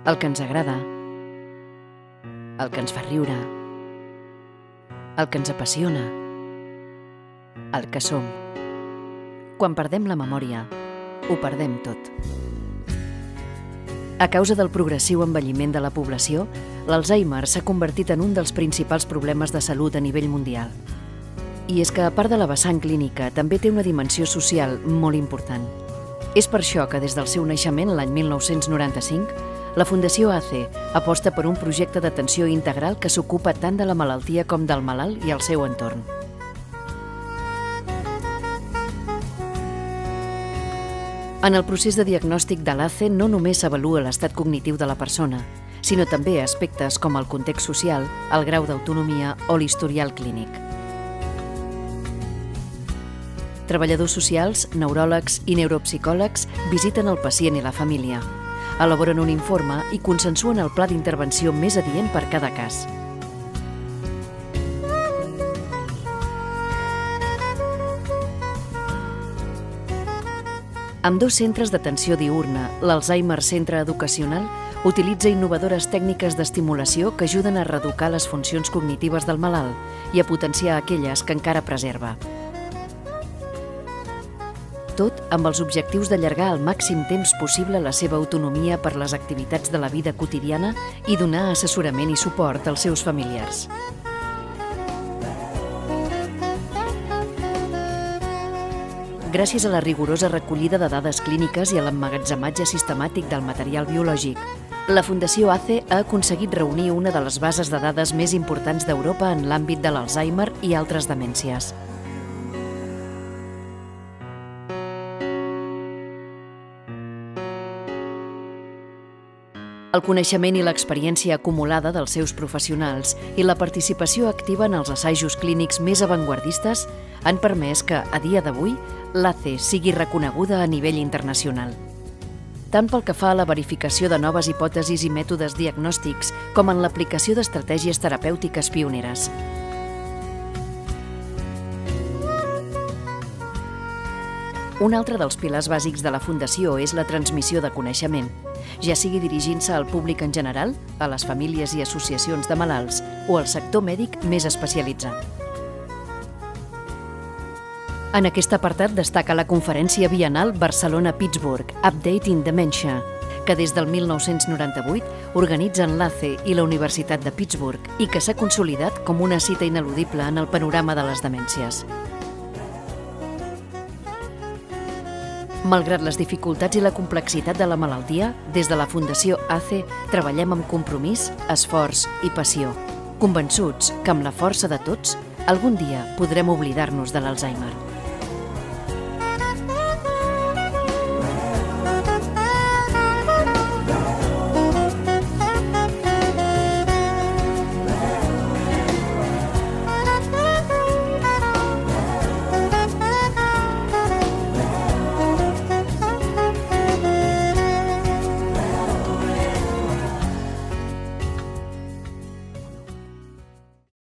el que ens agrada, el que ens fa riure, el que ens apassiona, el que som. Quan perdem la memòria, ho perdem tot. A causa del progressiu envelliment de la població, l'Alzheimer s'ha convertit en un dels principals problemes de salut a nivell mundial. I és que, a part de la vessant clínica, també té una dimensió social molt important. És per això que des del seu naixement, l'any 1995, la Fundació ACE aposta per un projecte d'atenció integral que s'ocupa tant de la malaltia com del malalt i el seu entorn. En el procés de diagnòstic de l'ACE no només s'avalua l'estat cognitiu de la persona, sinó també aspectes com el context social, el grau d'autonomia o l'historial clínic. Treballadors socials, neuròlegs i neuropsicòlegs visiten el pacient i la família, elaboren un informe i consensuen el pla d'intervenció més adient per cada cas. Amb dos centres d'atenció diürna, l'Alzheimer Centre Educacional utilitza innovadores tècniques d'estimulació que ajuden a reeducar les funcions cognitives del malalt i a potenciar aquelles que encara preserva. Tot amb els objectius d'allargar al màxim temps possible la seva autonomia per les activitats de la vida quotidiana i donar assessorament i suport als seus familiars. Gràcies a la rigorosa recollida de dades clíniques i a l'emmagatzematge sistemàtic del material biològic, la Fundació ACE ha aconseguit reunir una de les bases de dades més importants d'Europa en l'àmbit de l'Alzheimer i altres demències. El coneixement i l'experiència acumulada dels seus professionals i la participació activa en els assajos clínics més avantguardistes han permès que, a dia d'avui, l'ACE sigui reconeguda a nivell internacional. Tant pel que fa a la verificació de noves hipòtesis i mètodes diagnòstics com en l'aplicació d'estratègies terapèutiques pioneres. Un altre dels pilars bàsics de la Fundació és la transmissió de coneixement, ja sigui dirigint-se al públic en general, a les famílies i associacions de malalts o al sector mèdic més especialitzat. En aquest apartat destaca la conferència biennal Barcelona-Pittsburgh, Updating Dementia, que des del 1998 organitzen l'ACE i la Universitat de Pittsburgh i que s'ha consolidat com una cita ineludible en el panorama de les demències. Malgrat les dificultats i la complexitat de la malaltia, des de la Fundació ACE treballem amb compromís, esforç i passió, convençuts que amb la força de tots, algun dia podrem oblidar-nos de l'Alzheimer.